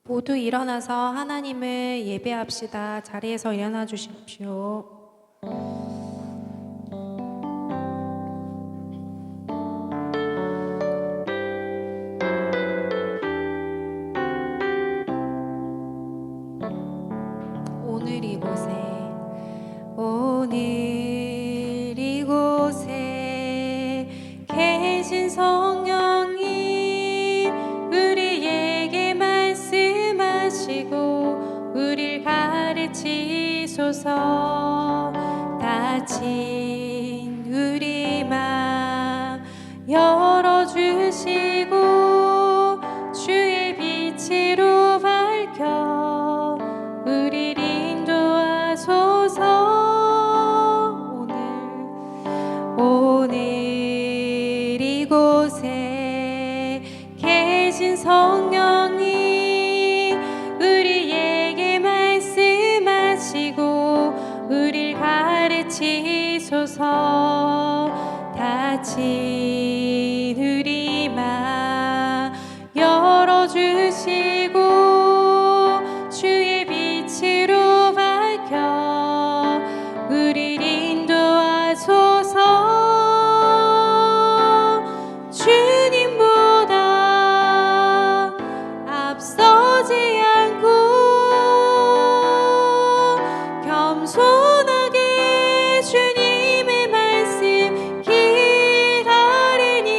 모두 일어나서 하나님을 예배합시다. 자리에서 일어나 주십시오. 오늘 이곳에 계신 성령이 우리에게 말씀하시고 우릴 가르치소서. 닫힌 우리 맘 열어주시고 주의 빛으로 밝혀 우리를 인도하소서. 오늘 이곳에 계신 성령이 우리에게 말씀하시고 우릴 가르치소서. 닫힌 우리 맘 열어주시고 주의 빛으로 밝혀 우릴 인도하소서. 주님보다 앞서지 않고 겸손하게 주님의 말씀 기다리니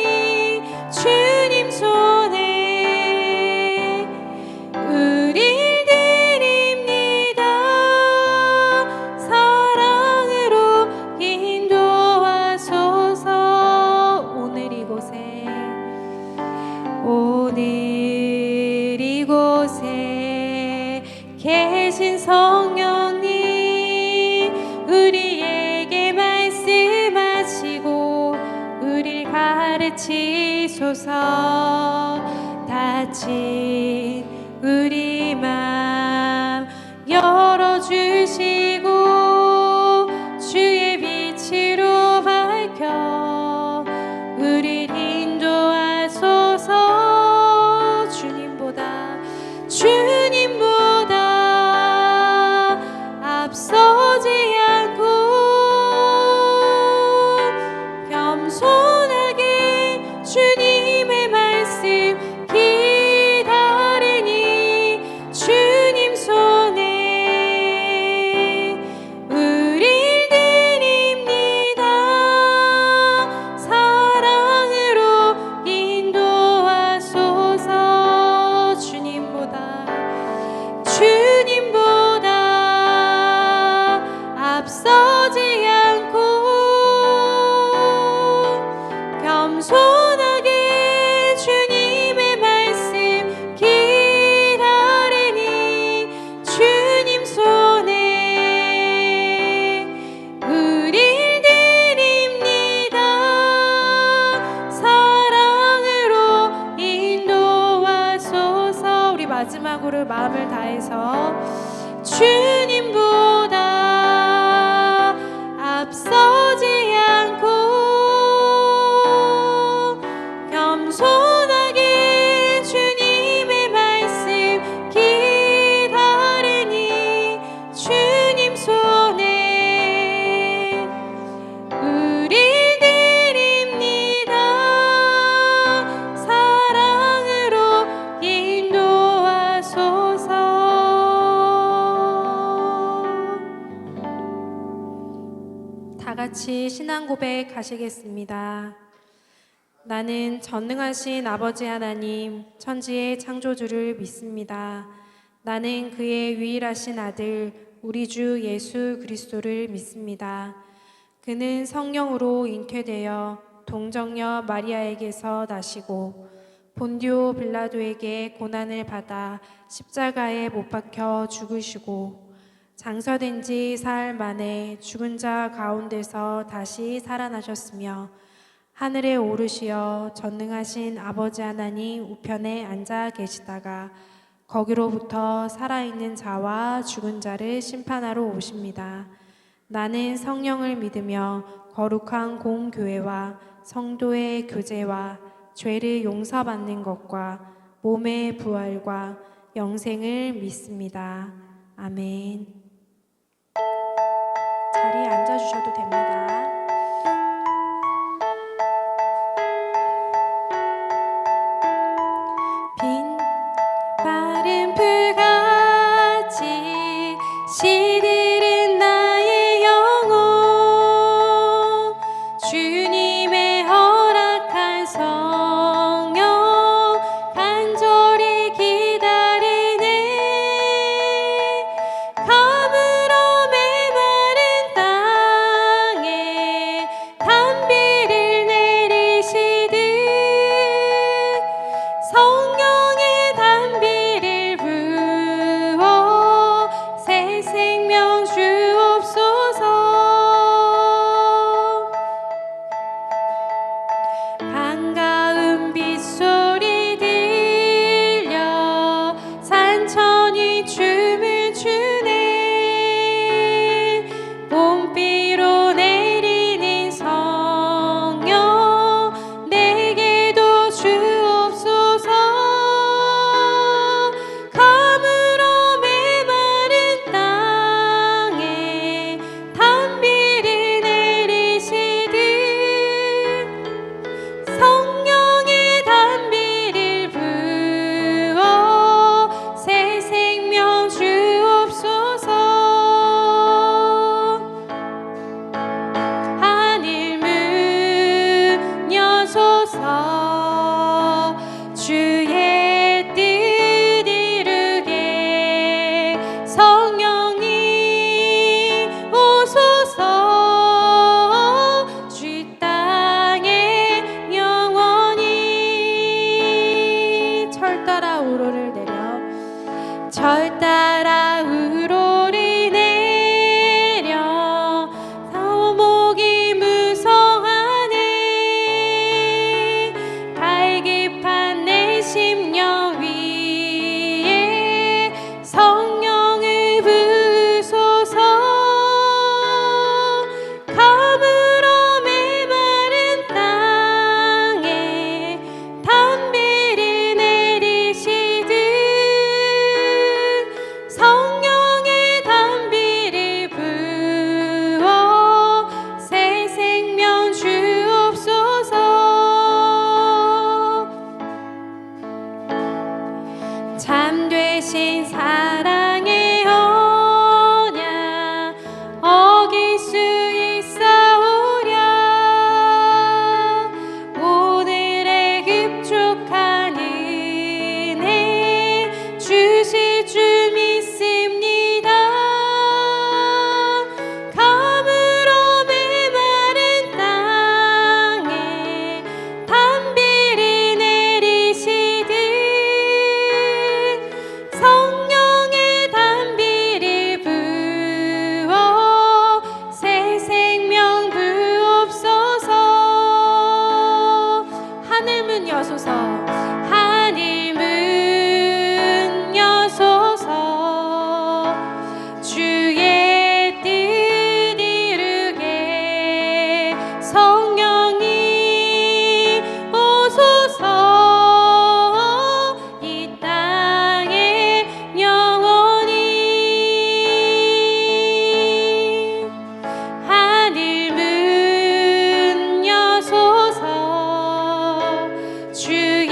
주님 손에 우릴 드립니다. 사랑으로 인도하소서. 오늘 이곳에 계신 성령이 우리에게 말씀하시고 우릴 가르치소서. 닫힌 우리 맘 열어주시고 주의 빛으로 밝혀 우릴 인도하소서. 주님보다 앞서지 않고 겸손하게 주님의 말씀 기다리니 주님 손에 우릴 드립니다. 사랑으로 인도하소서. 주님보다 앞서지 않고 겸손하게 주님의 말씀 기다리니 주님 손에 우릴 드립니다. 사랑으로 인도하소서. 우리 마지막으로 마음을 다해서 주님보다 앞서지 않고 겸손하게 주님의 말씀 기다리니 주님 손에 우릴 드립니다. 사랑으로 인도하소서. 다 같이 신앙 고백 하시겠습니다. 나는 전능하신 아버지 하나님, 천지의 창조주를 믿습니다. 나는 그의 유일하신 아들, 우리 주 예수 그리스도를 믿습니다. 그는 성령으로 잉태되어 동정녀 마리아에게서 나시고 본디오 빌라도에게 고난을 받아 십자가에 못 박혀 죽으시고 장사된 지 사흘 만에 죽은 자 가운데서 다시 살아나셨으며 하늘에 오르시어 전능하신 아버지 하나님 우편에 앉아 계시다가 거기로부터 살아있는 자와 죽은 자를 심판하러 오십니다. 나는 성령을 믿으며 거룩한 공교회와 성도의 교제와 죄를 용서받는 것과 몸의 부활과 영생을 믿습니다. 아멘. 자리에 앉아주셔도 됩니다. 빈 마른 풀같이 시들은 나의 영혼, 주님의 허락한 성령 간절히 기다리네. 가물어 메마른 땅에 단비를 내리시듯 성령의 단비를 부어 새 생명 주옵소서. 반가운 빗소리 들려 산천이 춤을 추네. 봄비로 내리는 성령 내게도 주옵소서. 가물어 메마른 땅에 단비를 내리시듯 성령의 단비를 부어 새 생명 주옵소서. 하늘 문 여소서. 주의 뜻 이루게 성령이 오소서. 주 땅에 영원히. 철 따라 우로를 내려 철 따라 우로를 내려 사오목이 무성하네. 갈급한 내 심령 위에 성령을 부으소서. 가물어 메마른 땅에 단비를 내리시듯 성령의 단비를 부어 새 생명 주옵소서. 참되신 사랑의 언약 어길 수 있사오랴. 오늘의 흡족한 은혜 주실 줄 믿습니다. 가물어 메마른 땅에 단비를 내리시듯 성령의 단비를 부어 새 생명 부옵소서. 하늘문 여소서. 하늘문 여소서. 주의 뜻 이루게 성령이 오소서. 이 땅에 영원히. 하늘문 여소서. 주의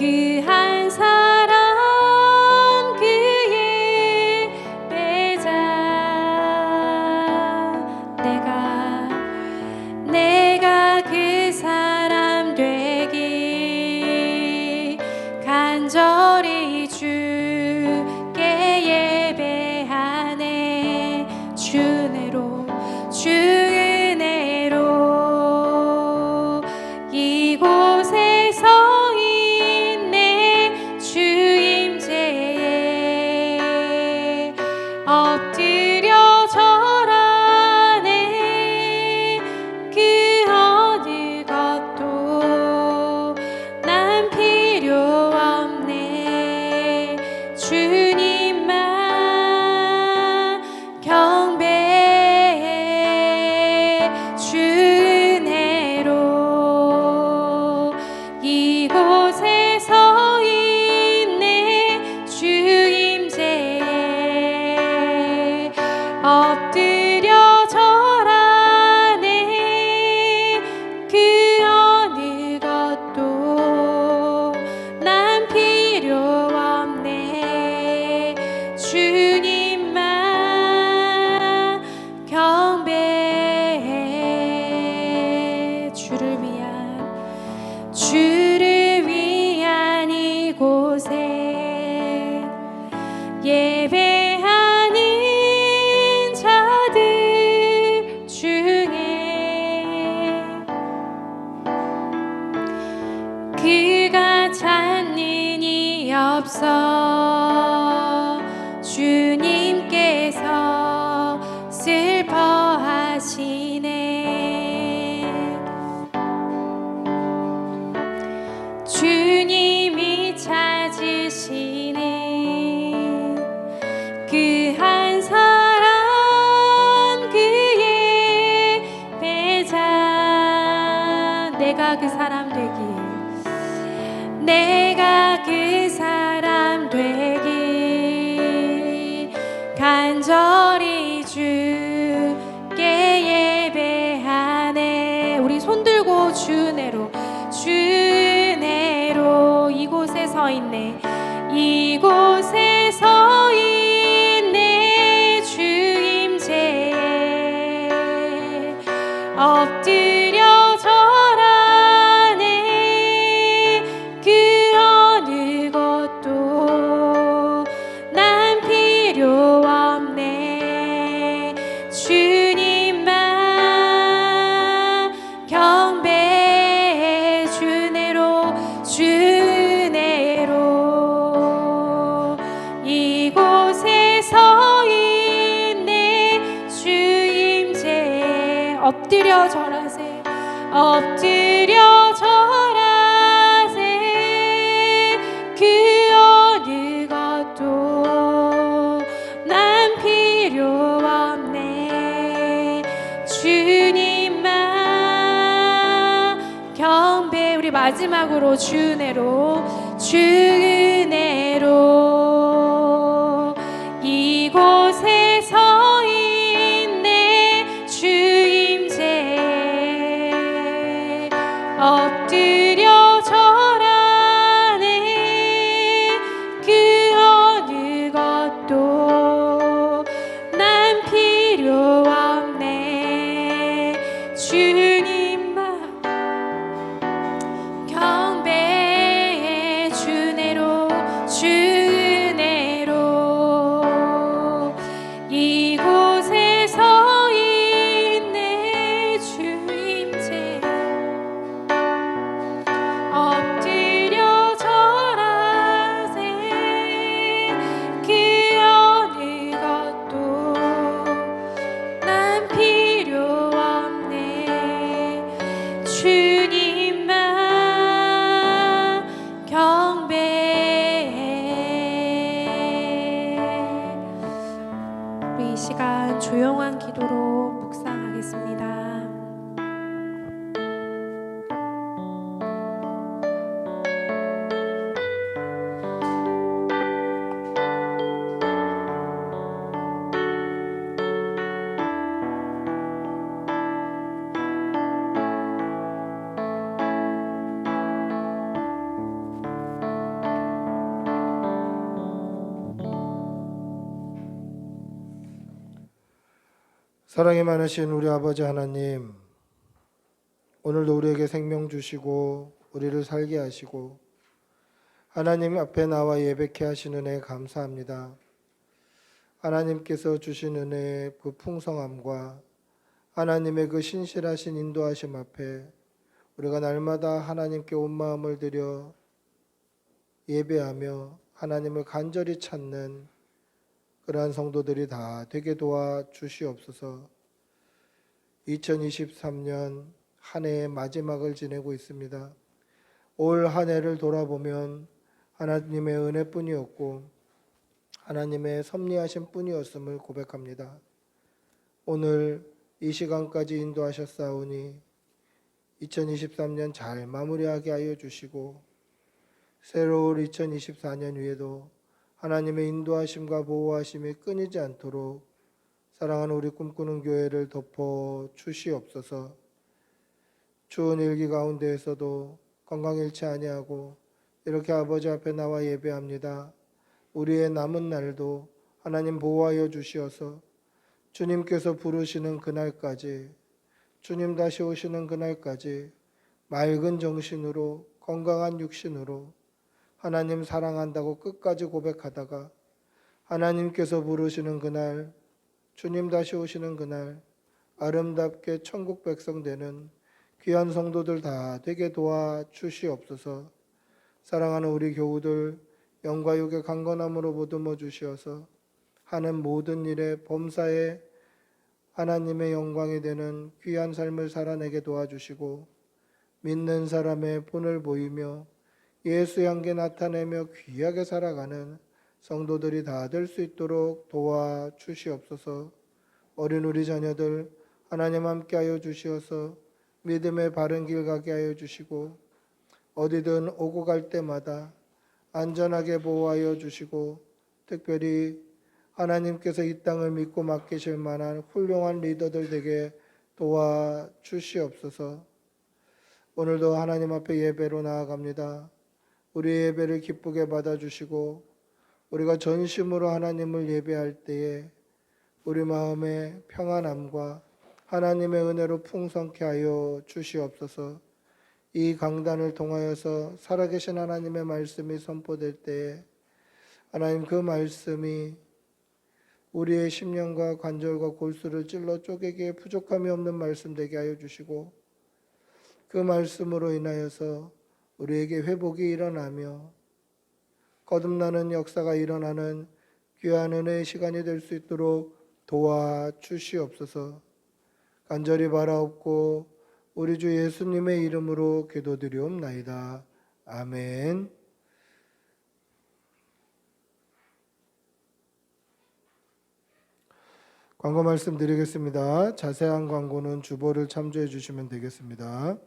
그 한 사람 그의 배자 내가 그 사람 되기 간절히 주께 예배하네 주 은혜로 이곳에 서 있네 주 임재에 엎드려 절하네 그 어느 것도 난 필요 없네 주님만 경배해 주 은혜로 이곳에 서 있네 주 임재에 엎드려 절하네 그 어느 것도 난 필요 없네 주님만 경배해 주를 위한 이곳에 예배하는 자들 중에 그가 찾는 이 없어 주님께서 슬퍼하시네 주님이 찾으시네 그 한 사람 그의 배자 내가 그 사람 되기 간절히 주께 예배하네 우리 손들고 주 은혜로 이곳에 서 있네 이곳에 서 있네 주 임재에 엎드려 절하네 그 어느 것도 난 필요 없네 주님만 경배해 주 은혜로 이곳에 서 있네 주 임재에 엎드려 절하세 그 어느 것도 난 필요 없네 주님만 경배 우리 마지막으로 주 은혜로 이곳에 서 있네 주 임재에 엎드려 절하네 그 어느 것도 난 필요 없네 주님만 경배해 주 은혜로 사랑이 많으신 우리 아버지 하나님, 오늘도 우리에게 생명 주시고 우리를 살게 하시고 하나님 앞에 나와 예배케 하시는 은혜 감사합니다. 하나님께서 주신 은혜의 그 풍성함과 하나님의 그 신실하신 인도하심 앞에 우리가 날마다 하나님께 온 마음을 들여 예배하며 하나님을 간절히 찾는 그러한 성도들이 다 되게 도와 주시옵소서. 2023년 한 해의 마지막을 지내고 있습니다. 올 한 해를 돌아보면 하나님의 은혜뿐이었고 하나님의 섭리하신 뿐이었음을 고백합니다. 오늘 이 시간까지 인도하셨사오니 2023년 잘 마무리하게 하여 주시고 새로운 2024년 위에도 하나님의 인도하심과 보호하심이 끊이지 않도록 사랑하는 우리 꿈꾸는 교회를 덮어 주시옵소서. 추운 일기 가운데에서도 건강 잃지 아니하고 이렇게 아버지 앞에 나와 예배합니다. 우리의 남은 날도 하나님 보호하여 주시어서 주님께서 부르시는 그날까지, 주님 다시 오시는 그날까지 맑은 정신으로 건강한 육신으로 하나님 사랑한다고 끝까지 고백하다가 하나님께서 부르시는 그날, 주님 다시 오시는 그날 아름답게 천국 백성 되는 귀한 성도들 다 되게 도와 주시옵소서. 사랑하는 우리 교우들 영과 육의 강건함으로 보듬어 주시어서 하는 모든 일에 범사에 하나님의 영광이 되는 귀한 삶을 살아내게 도와주시고 믿는 사람의 본을 보이며 예수 향기 나타내며 귀하게 살아가는 성도들이 다 될 수 있도록 도와주시옵소서. 어린 우리 자녀들 하나님 함께하여 주시어서 믿음의 바른 길 가게 하여 주시고 어디든 오고 갈 때마다 안전하게 보호하여 주시고 특별히 하나님께서 이 땅을 믿고 맡기실 만한 훌륭한 리더들 되게 도와주시옵소서. 오늘도 하나님 앞에 예배로 나아갑니다. 우리의 예배를 기쁘게 받아주시고 우리가 전심으로 하나님을 예배할 때에 우리 마음의 평안함과 하나님의 은혜로 풍성케 하여 주시옵소서. 이 강단을 통하여서 살아계신 하나님의 말씀이 선포될 때에 하나님 그 말씀이 우리의 심령과 관절과 골수를 찔러 쪼개기에 부족함이 없는 말씀 되게 하여 주시고 그 말씀으로 인하여서 우리에게 회복이 일어나며 거듭나는 역사가 일어나는 귀한 은혜의 시간이 될 수 있도록 도와주시옵소서. 간절히 바라옵고 우리 주 예수님의 이름으로 기도드리옵나이다. 아멘. 광고 말씀드리겠습니다. 자세한 광고는 주보를 참조해 주시면 되겠습니다.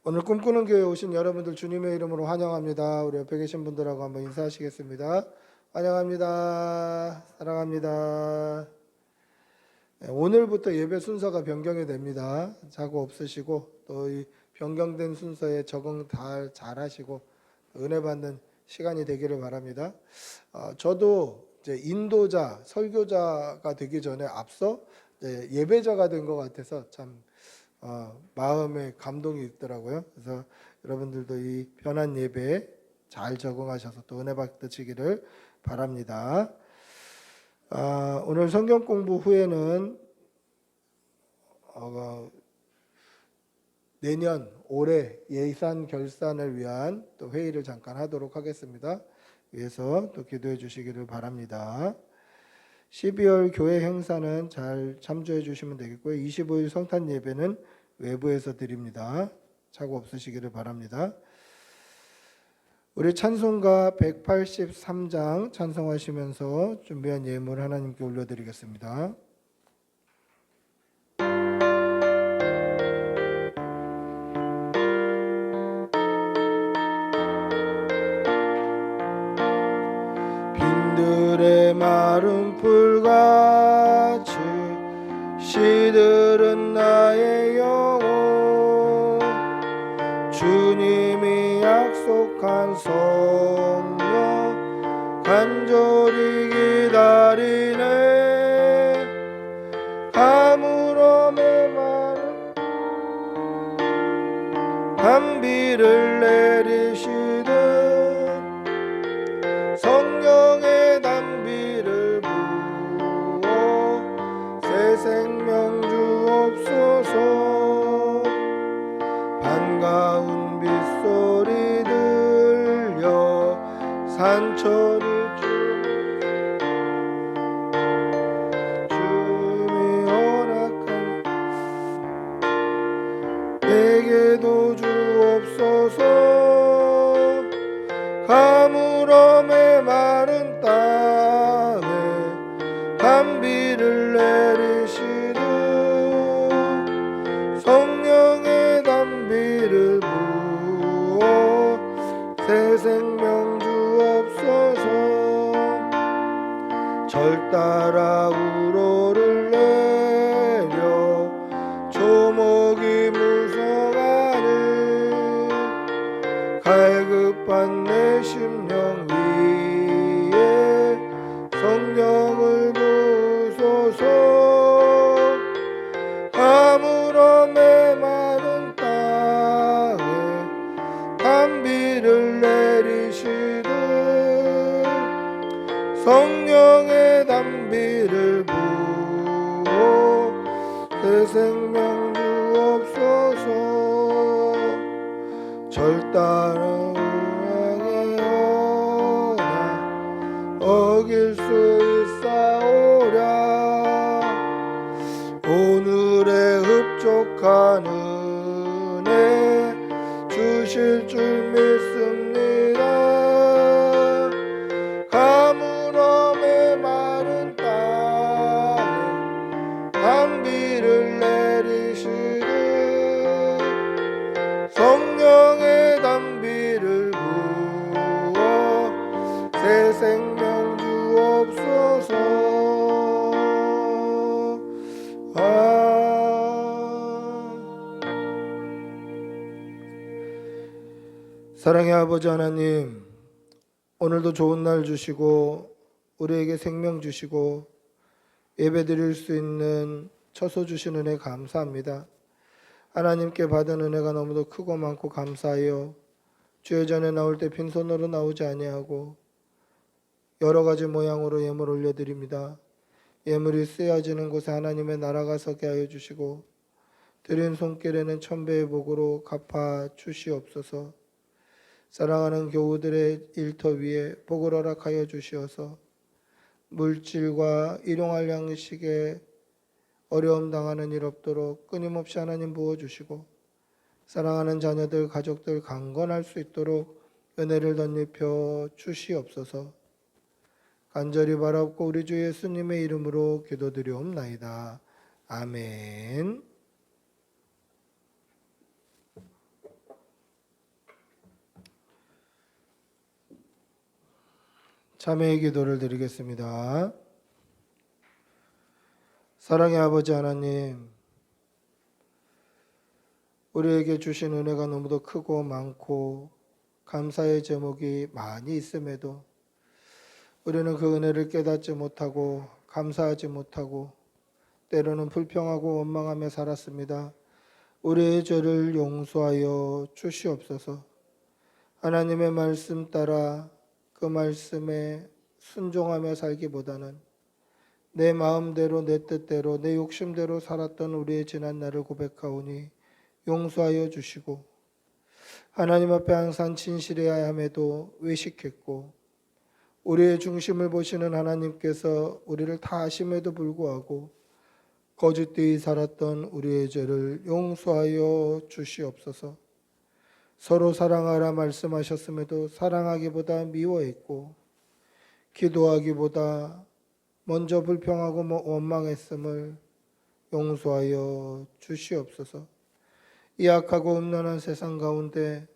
오늘 꿈꾸는 교회에 오신 여러분들 주님의 이름으로 환영합니다. 우리 옆에 계신 분들하고 한번 인사하시겠습니다. 환영합니다. 사랑합니다. 오늘부터 예배 순서가 변경이 됩니다. 자고 없으시고 또 이 변경된 순서에 적응 잘 하시고 은혜 받는 시간이 되기를 바랍니다. 저도 이제 인도자, 설교자가 되기 전에 앞서 예배자가 된 것 같아서 참 마음에 감동이 있더라고요. 그래서 여러분들도 이 편한 예배에 잘 적응하셔서 또 은혜 받으시기를 바랍니다. 오늘 성경 공부 후에는 내년 올해 예산 결산을 위한 또 회의를 잠깐 하도록 하겠습니다. 위해서 또 기도해 주시기를 바랍니다. 12월 교회 행사는 잘 참조해 주시면 되겠고요. 25일 성탄 예배는 외부에서 드립니다. 착오 없으시기를 바랍니다. 우리 찬송가 183장 찬송하시면서 준비한 예물 하나님께 올려드리겠습니다. 빈들의 마른 풀같이 시들은 나의 영혼 주님이 약속한 성령 간절히 기다려 단비를 내리시듯 성령의 단비를 부어 새 생명 주옵소서. 반가운 빗소리 들려 산천이 주님이 허락한 내게도 주옵소서. 가물음에 마른 땅에 단비를 내리시듯 성령의 단비를 부어 새 생명 주옵소서. 절 따라 우로를 내려 조목이 무성하는 갈급한 내 심령 위에 성령을 부으소서. 가물음에 마른 땅에 단비를 내리시듯 성령의 단비를 부어 새 생명 주옵소서. 절 따라 어길 수 있사오랴. 오늘의 흡족한 은혜 주실 줄 믿습니다. 가물음에 마른 땅에 단비를 내리시듯 성령의 단비를 부어 새 생명 주옵소서. 사랑의 아버지 하나님, 오늘도 좋은 날 주시고 우리에게 생명 주시고 예배 드릴 수 있는 처소 주신 은혜 감사합니다. 하나님께 받은 은혜가 너무도 크고 많고 감사하여 주의 전에 나올 때 빈손으로 나오지 아니하고 여러 가지 모양으로 예물 올려드립니다. 예물이 쓰여지는 곳에 하나님의 나라가 서게 하여 주시고 드린 손길에는 천배의 복으로 갚아 주시옵소서. 사랑하는 교우들의 일터 위에 복을 허락하여 주시어서 물질과 일용할 양식에 어려움 당하는 일 없도록 끊임없이 하나님 부어주시고 사랑하는 자녀들 가족들 강건할 수 있도록 은혜를 덧입혀 주시옵소서. 간절히 바라옵고 우리 주 예수님의 이름으로 기도드리옵나이다. 아멘. 참회의 기도를 드리겠습니다. 사랑의 아버지 하나님, 우리에게 주신 은혜가 너무도 크고 많고 감사의 제목이 많이 있음에도 우리는 그 은혜를 깨닫지 못하고 감사하지 못하고 때로는 불평하고 원망하며 살았습니다. 우리의 죄를 용서하여 주시옵소서. 하나님의 말씀 따라 그 말씀에 순종하며 살기보다는 내 마음대로 내 뜻대로 내 욕심대로 살았던 우리의 지난 날을 고백하오니 용서하여 주시고 하나님 앞에 항상 진실해야 함에도 외식했고 우리의 중심을 보시는 하나님께서 우리를 다 아심에도 불구하고 거짓되이 살았던 우리의 죄를 용서하여 주시옵소서. 서로 사랑하라 말씀하셨음에도 사랑하기보다 미워했고 기도하기보다 먼저 불평하고 원망했음을 용서하여 주시옵소서. 이 악하고 음란한 세상 가운데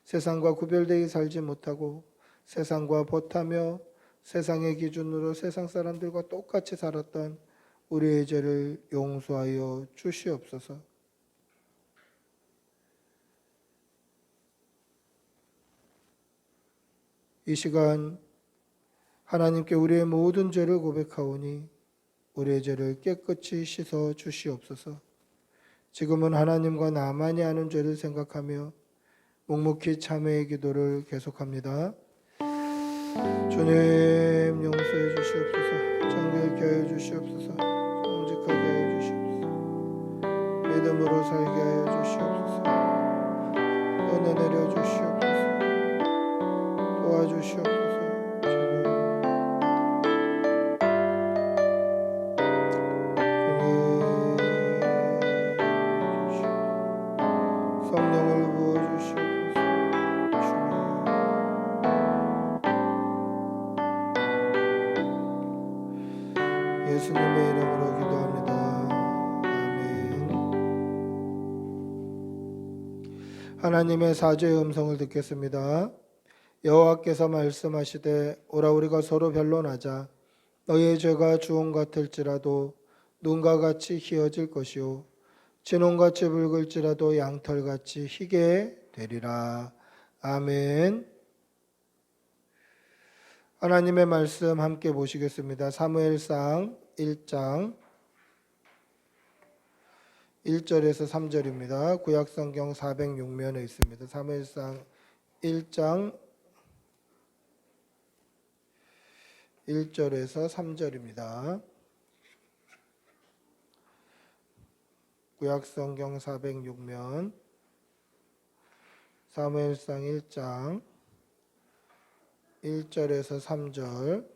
세상과 구별되게 살지 못하고 세상과 벗하며 세상의 기준으로 세상 사람들과 똑같이 살았던 우리의 죄를 용서하여 주시옵소서. 이 시간 하나님께 우리의 모든 죄를 고백하오니 우리의 죄를 깨끗이 씻어 주시옵소서. 지금은 하나님과 나만이 아는 죄를 생각하며 묵묵히 참회의 기도를 계속합니다. 주님 용서해 주시옵소서. 정결케 하여 주시옵소서. 정직하게 하여 주시옵소서. 믿음으로 살게 하여 주시옵소서. 은혜 내려 주시옵소서. 도와주시옵소서. 성령을 부어주시옵소서. 예수님의 이름으로 기도합니다. 아멘. 하나님의 사죄의 음성을 듣겠습니다. 여호와께서 말씀하시되 오라 우리가 서로 변론하자. 너희의 죄가 주홍 같을지라도 눈과 같이 희어질 것이요 진홍같이 붉을지라도 양털같이 희게 되리라. 아멘. 하나님의 말씀 함께 보시겠습니다. 사무엘상 1장 1절에서 3절입니다. 구약성경 406면에 있습니다. 사무엘상 1장 1절에서 3절입니다. 구약성경 406면 사무엘상 1장 1절에서 3절.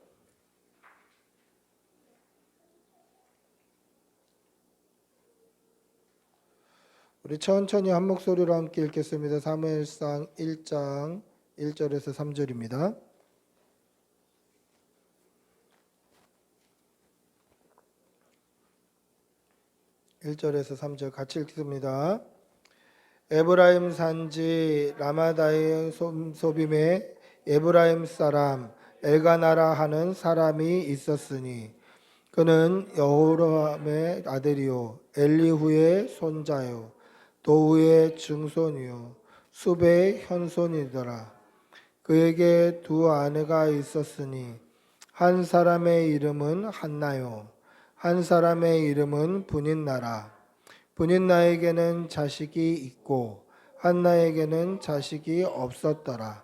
우리 천천히 한 목소리로 함께 읽겠습니다. 사무엘상 1장 1절에서 3절입니다. (1절에서 3절) 같이 읽습니다. 에브라임 산지 라마다의 소빔에 에브라임 사람 엘가나라 하는 사람이 있었으니 그는 여호람의 아들이요 엘리후의 손자요 도우의 증손이요 숲의 현손이더라. 그에게 두 아내가 있었으니 한 사람의 이름은 한나요 한 사람의 이름은 분인나라. 분인나에게는 자식이 있고 한나에게는 자식이 없었더라.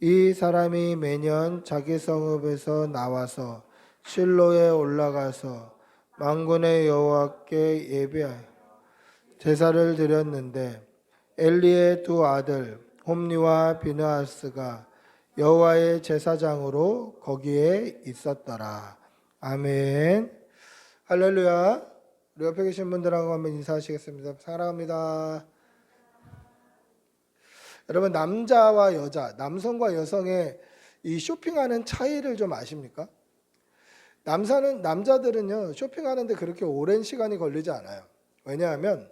이 사람이 매년 자기 성읍에서 나와서 실로에 올라가서 만군의 여호와께 예배하여 제사를 드렸는데 엘리의 두 아들 홈니와 비느하스가 여호와의 제사장으로 거기에 있었더라. 아멘. 할렐루야. 우리 옆에 계신 분들하고 한번 인사하시겠습니다. 사랑합니다. 여러분, 남자와 여자, 남성과 여성의 이 쇼핑하는 차이를 좀 아십니까? 남자들은요 쇼핑하는데 그렇게 오랜 시간이 걸리지 않아요. 왜냐하면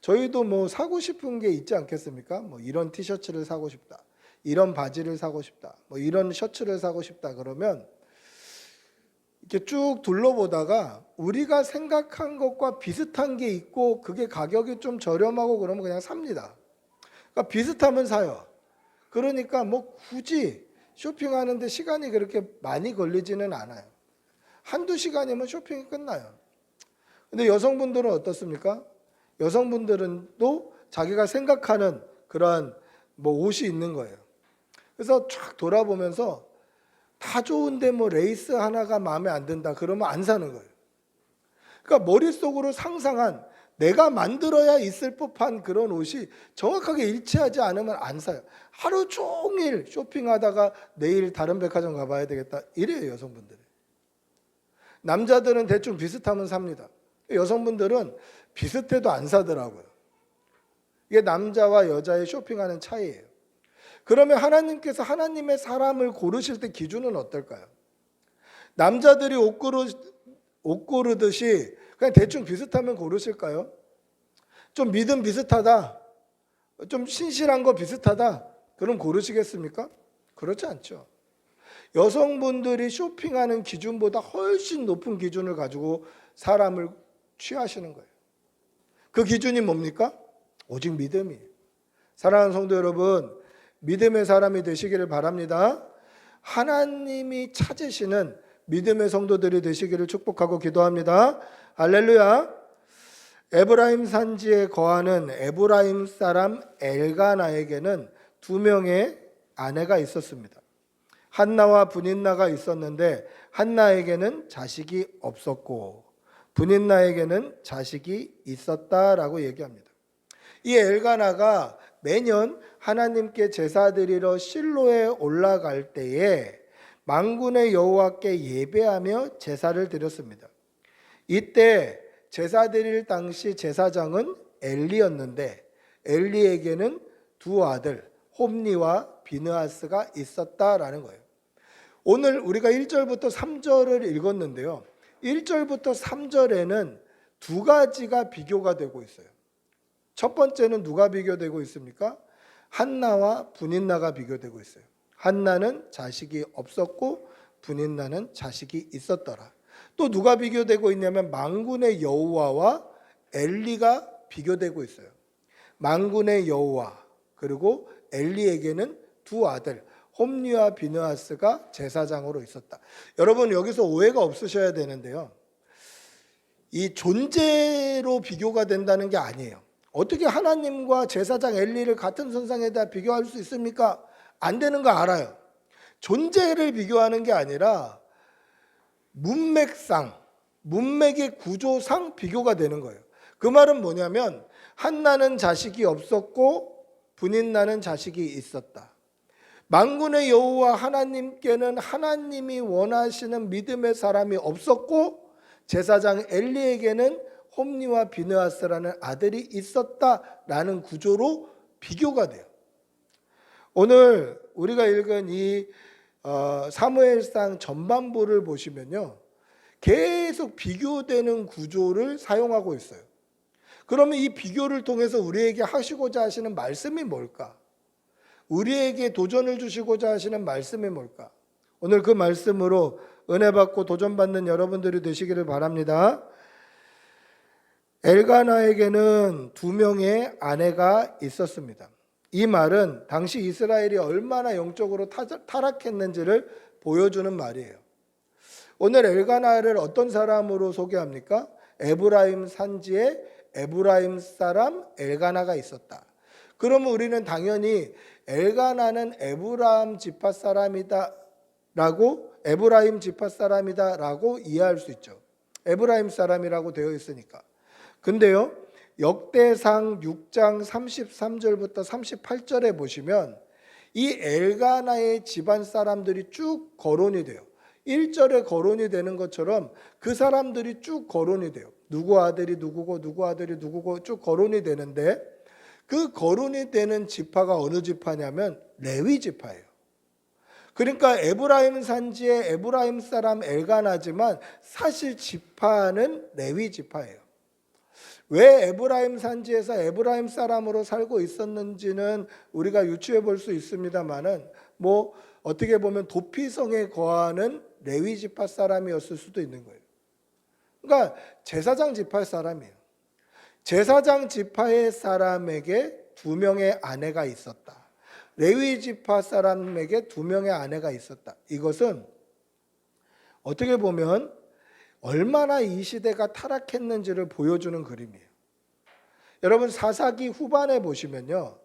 저희도 뭐 사고 싶은 게 있지 않겠습니까? 뭐 이런 티셔츠를 사고 싶다, 이런 바지를 사고 싶다, 뭐 이런 셔츠를 사고 싶다 그러면 이렇게 쭉 둘러보다가 우리가 생각한 것과 비슷한 게 있고 그게 가격이 좀 저렴하고 그러면 그냥 삽니다. 그러니까 비슷하면 사요. 그러니까 뭐 굳이 쇼핑하는데 시간이 그렇게 많이 걸리지는 않아요. 한두 시간이면 쇼핑이 끝나요. 근데 여성분들은 어떻습니까? 여성분들은 또 자기가 생각하는 그러한 뭐 옷이 있는 거예요. 그래서 쫙 돌아보면서 다 좋은데 뭐 레이스 하나가 마음에 안 든다 그러면 안 사는 거예요. 그러니까 머릿속으로 상상한 내가 만들어야 있을 법한 그런 옷이 정확하게 일치하지 않으면 안 사요. 하루 종일 쇼핑하다가 내일 다른 백화점 가봐야 되겠다 이래요 여성분들이. 남자들은 대충 비슷하면 삽니다. 여성분들은 비슷해도 안 사더라고요. 이게 남자와 여자의 쇼핑하는 차이예요. 그러면 하나님께서 하나님의 사람을 고르실 때 기준은 어떨까요? 남자들이 옷 고르듯이 그냥 대충 비슷하면 고르실까요? 좀 믿음 비슷하다, 좀 신실한 거 비슷하다, 그럼 고르시겠습니까? 그렇지 않죠. 여성분들이 쇼핑하는 기준보다 훨씬 높은 기준을 가지고 사람을 취하시는 거예요. 그 기준이 뭡니까? 오직 믿음이에요. 사랑하는 성도 여러분, 믿음의 사람이 되시기를 바랍니다. 하나님이 찾으시는 믿음의 성도들이 되시기를 축복하고 기도합니다. 할렐루야. 에브라임 산지에 거하는 에브라임 사람 엘가나에게는 두 명의 아내가 있었습니다. 한나와 브닌나가 있었는데 한나에게는 자식이 없었고 브닌나에게는 자식이 있었다라고 얘기합니다. 이 엘가나가 매년 하나님께 제사 드리러 실로에 올라갈 때에 만군의 여호와께 예배하며 제사를 드렸습니다. 이때 제사 드릴 당시 제사장은 엘리였는데 엘리에게는 두 아들 홈니와 비느하스가 있었다라는 거예요. 오늘 우리가 1절부터 3절을 읽었는데요. 1절부터 3절에는 두 가지가 비교가 되고 있어요. 첫 번째는 누가 비교되고 있습니까? 한나와 브닌나가 비교되고 있어요. 한나는 자식이 없었고 브닌나는 자식이 있었더라. 또 누가 비교되고 있냐면 만군의 여호와와 엘리가 비교되고 있어요. 만군의 여호와 그리고 엘리에게는 두 아들 홈니와 비느하스가 제사장으로 있었다. 여러분 여기서 오해가 없으셔야 되는데요. 이 존재로 비교가 된다는 게 아니에요. 어떻게 하나님과 제사장 엘리를 같은 선상에다 비교할 수 있습니까? 안 되는 거 알아요. 존재를 비교하는 게 아니라 문맥상, 문맥의 구조상 비교가 되는 거예요. 그 말은 뭐냐면 한나는 자식이 없었고 브닌나는 자식이 있었다. 만군의 여호와 하나님께는 하나님이 원하시는 믿음의 사람이 없었고 제사장 엘리에게는 홈니와 비느하스라는 아들이 있었다라는 구조로 비교가 돼요. 오늘 우리가 읽은 이 사무엘상 전반부를 보시면요, 계속 비교되는 구조를 사용하고 있어요. 그러면 이 비교를 통해서 우리에게 하시고자 하시는 말씀이 뭘까? 우리에게 도전을 주시고자 하시는 말씀이 뭘까? 오늘 그 말씀으로 은혜 받고 도전받는 여러분들이 되시기를 바랍니다. 엘가나에게는 두 명의 아내가 있었습니다. 이 말은 당시 이스라엘이 얼마나 영적으로 타락했는지를 보여주는 말이에요. 오늘 엘가나를 어떤 사람으로 소개합니까? 에브라임 산지에 에브라임 사람 엘가나가 있었다. 그러면 우리는 당연히 엘가나는 에브라임 지파 사람이다라고 이해할 수 있죠. 에브라임 사람이라고 되어 있으니까. 근데요, 역대상 6장 33절부터 38절에 보시면 이 엘가나의 집안 사람들이 쭉 거론이 돼요. 1절에 거론이 되는 것처럼 그 사람들이 쭉 거론이 돼요. 누구 아들이 누구고 누구 아들이 누구고 쭉 거론이 되는데 그 거론이 되는 지파가 어느 지파냐면 레위 지파예요. 그러니까 에브라임 산지의 에브라임 사람 엘가나지만 사실 지파는 레위 지파예요. 왜 에브라임 산지에서 에브라임 사람으로 살고 있었는지는 우리가 유추해 볼 수 있습니다만은 뭐 어떻게 보면 도피성에 거하는 레위 지파 사람이었을 수도 있는 거예요. 그러니까 제사장 지파 사람이에요. 제사장 지파의 사람에게 두 명의 아내가 있었다. 레위 지파 사람에게 두 명의 아내가 있었다. 이것은 어떻게 보면 얼마나 이 시대가 타락했는지를 보여주는 그림이에요. 여러분 사사기 후반에 보시면요,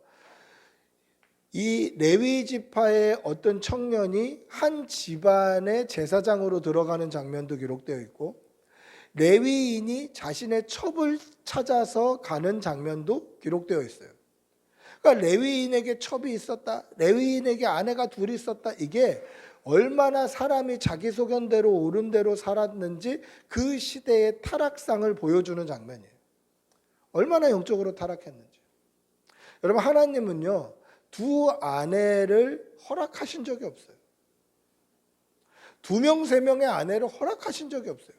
이 레위 지파의 어떤 청년이 한 집안의 제사장으로 들어가는 장면도 기록되어 있고 레위인이 자신의 첩을 찾아서 가는 장면도 기록되어 있어요. 그러니까 레위인에게 첩이 있었다, 레위인에게 아내가 둘이 있었다, 이게 얼마나 사람이 자기 소견대로 옳은 대로 살았는지 그 시대의 타락상을 보여주는 장면이에요. 얼마나 영적으로 타락했는지. 여러분 하나님은요, 두 아내를 허락하신 적이 없어요. 두 명, 세 명의 아내를 허락하신 적이 없어요.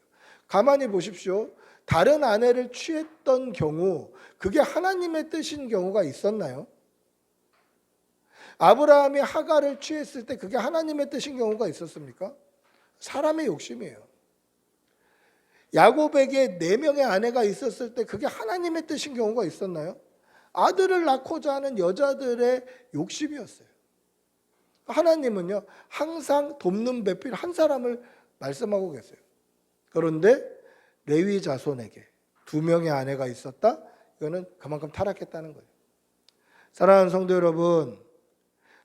가만히 보십시오. 다른 아내를 취했던 경우 그게 하나님의 뜻인 경우가 있었나요? 아브라함이 하갈을 취했을 때 그게 하나님의 뜻인 경우가 있었습니까? 사람의 욕심이에요. 야곱에게 4명의 아내가 있었을 때 그게 하나님의 뜻인 경우가 있었나요? 아들을 낳고자 하는 여자들의 욕심이었어요. 하나님은요, 항상 돕는 배필 한 사람을 말씀하고 계세요. 그런데 레위 자손에게 2명의 아내가 있었다? 이거는 그만큼 타락했다는 거예요. 사랑하는 성도 여러분,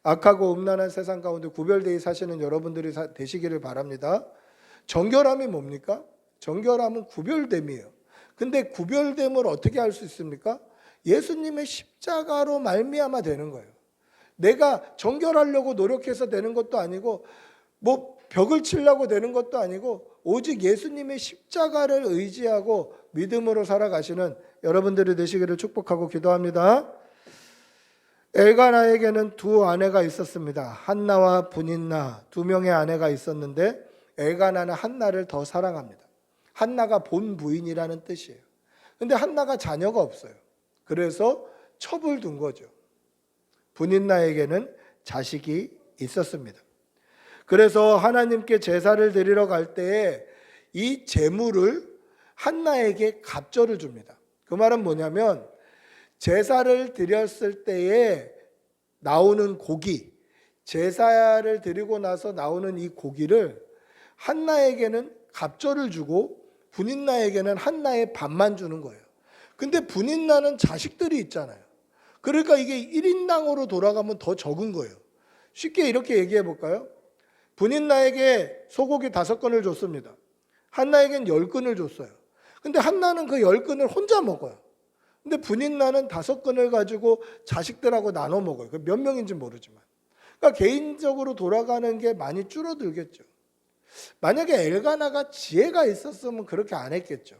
악하고 음란한 세상 가운데 구별되어 사시는 여러분들이 되시기를 바랍니다. 정결함이 뭡니까? 정결함은 구별됨이에요. 근데 구별됨을 어떻게 할 수 있습니까? 예수님의 십자가로 말미암아 되는 거예요. 내가 정결하려고 노력해서 되는 것도 아니고 뭐 벽을 치려고 되는 것도 아니고 오직 예수님의 십자가를 의지하고 믿음으로 살아가시는 여러분들이 되시기를 축복하고 기도합니다. 엘가나에게는 두 아내가 있었습니다. 한나와 분인나, 두 명의 아내가 있었는데 엘가나는 한나를 더 사랑합니다. 한나가 본 부인이라는 뜻이에요. 근데 한나가 자녀가 없어요. 그래서 첩을 둔 거죠. 분인나에게는 자식이 있었습니다. 그래서 하나님께 제사를 드리러 갈 때에 이 제물을 한나에게 갑절을 줍니다. 그 말은 뭐냐면 제사를 드렸을 때에 나오는 고기, 제사를 드리고 나서 나오는 이 고기를 한나에게는 갑절을 주고 분인나에게는 한나의 반만 주는 거예요. 근데 분인나는 자식들이 있잖아요. 그러니까 이게 1인당으로 돌아가면 더 적은 거예요. 쉽게 이렇게 얘기해 볼까요? 분인나에게 소고기 5건을 줬습니다. 한나에겐 10건을 줬어요. 근데 한나는 그 10건을 혼자 먹어요. 근데 분인나는 5건을 가지고 자식들하고 나눠 먹어요. 몇 명인지 모르지만. 그러니까 개인적으로 돌아가는 게 많이 줄어들겠죠. 만약에 엘가나가 지혜가 있었으면 그렇게 안 했겠죠.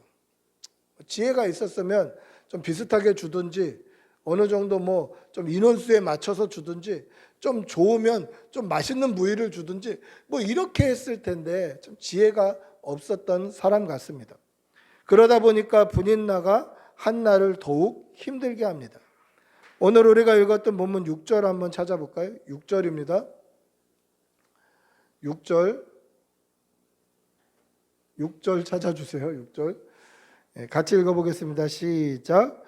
지혜가 있었으면 좀 비슷하게 주든지 어느 정도 뭐 좀 인원수에 맞춰서 주든지 좀 좋으면 좀 맛있는 부위를 주든지 뭐 이렇게 했을 텐데 좀 지혜가 없었던 사람 같습니다. 그러다 보니까 분인나가 한나를 더욱 힘들게 합니다. 오늘 우리가 읽었던 본문 6절 한번 찾아볼까요? 6절입니다. 6절 찾아주세요. 6절. 같이 읽어보겠습니다. 시작.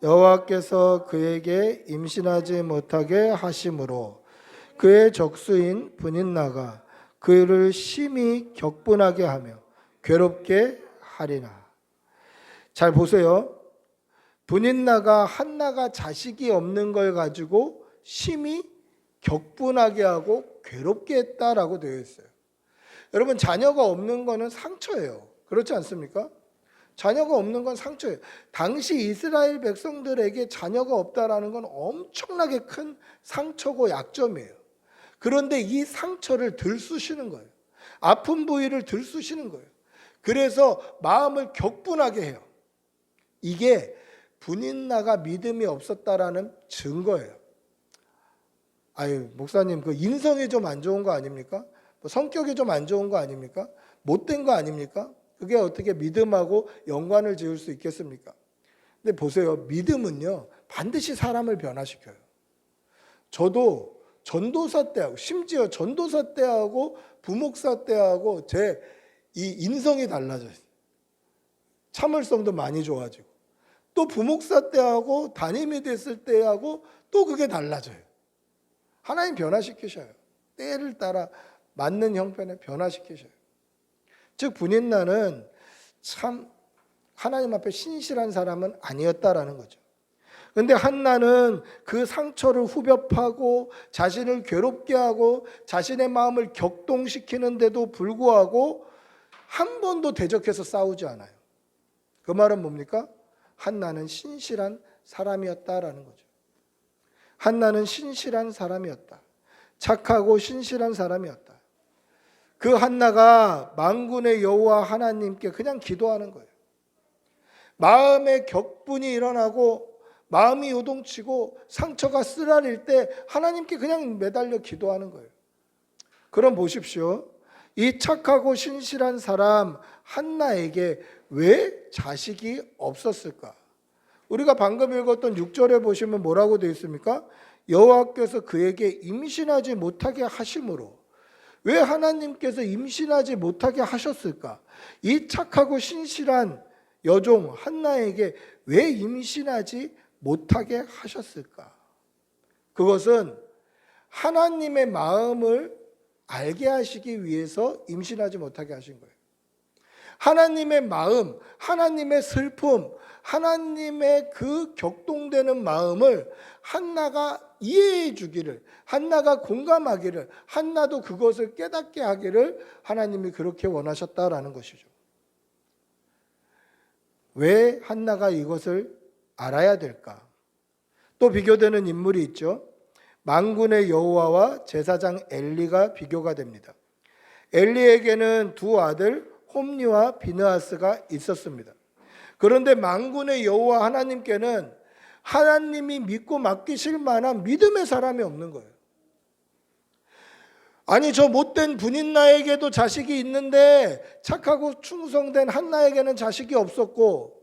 여호와께서 그에게 임신하지 못하게 하심으로 그의 적수인 분인나가 그를 심히 격분하게 하며 괴롭게 하리라. 잘 보세요. 분인나가 한나가 자식이 없는 걸 가지고 심히 격분하게 하고 괴롭게 했다라고 되어 있어요. 여러분, 자녀가 없는 거는 상처예요. 그렇지 않습니까? 자녀가 없는 건 상처예요. 당시 이스라엘 백성들에게 자녀가 없다라는 건 엄청나게 큰 상처고 약점이에요. 그런데 이 상처를 들쑤시는 거예요. 아픈 부위를 들쑤시는 거예요. 그래서 마음을 격분하게 해요. 이게 분인나가 믿음이 없었다라는 증거예요. 아유, 목사님, 그 인성이 좀 안 좋은 거 아닙니까? 뭐 성격이 좀 안 좋은 거 아닙니까? 못된 거 아닙니까? 그게 어떻게 믿음하고 연관을 지을 수 있겠습니까? 근데 보세요. 믿음은요, 반드시 사람을 변화시켜요. 저도 전도사 때하고, 심지어 전도사 때하고 부목사 때하고 제 이 인성이 달라져요. 참을성도 많이 좋아지고, 또 부목사 때하고 담임이 됐을 때하고 또 그게 달라져요. 하나님 변화시키셔요. 때를 따라 맞는 형편에 변화시키셔요. 즉 분인나는 참 하나님 앞에 신실한 사람은 아니었다라는 거죠. 그런데 한나는 그 상처를 후벼파고 자신을 괴롭게 하고 자신의 마음을 격동시키는데도 불구하고 한 번도 대적해서 싸우지 않아요. 그 말은 뭡니까? 한나는 신실한 사람이었다라는 거죠. 한나는 신실한 사람이었다. 착하고 신실한 사람이었다. 그 한나가 만군의 여호와 하나님께 그냥 기도하는 거예요. 마음의 격분이 일어나고 마음이 요동치고 상처가 쓰라릴 때 하나님께 그냥 매달려 기도하는 거예요. 그럼 보십시오. 이 착하고 신실한 사람 한나에게 왜 자식이 없었을까? 우리가 방금 읽었던 6절에 보시면 뭐라고 되어 있습니까? 여호와께서 그에게 임신하지 못하게 하심으로. 왜 하나님께서 임신하지 못하게 하셨을까? 이 착하고 신실한 여종 한나에게 왜 임신하지 못하게 하셨을까? 그것은 하나님의 마음을 알게 하시기 위해서 임신하지 못하게 하신 거예요. 하나님의 마음, 하나님의 슬픔, 하나님의 그 격동되는 마음을 한나가 이해해 주기를, 한나가 공감하기를, 한나도 그것을 깨닫게 하기를 하나님이 그렇게 원하셨다라는 것이죠. 왜 한나가 이것을 알아야 될까? 또 비교되는 인물이 있죠. 만군의 여호와와 제사장 엘리가 비교가 됩니다. 엘리에게는 두 아들 홈리와 비느하스가 있었습니다. 그런데 만군의 여호와 하나님께는 하나님이 믿고 맡기실 만한 믿음의 사람이 없는 거예요. 아니, 저 못된 분인나에게도 자식이 있는데 착하고 충성된 한나에게는 자식이 없었고,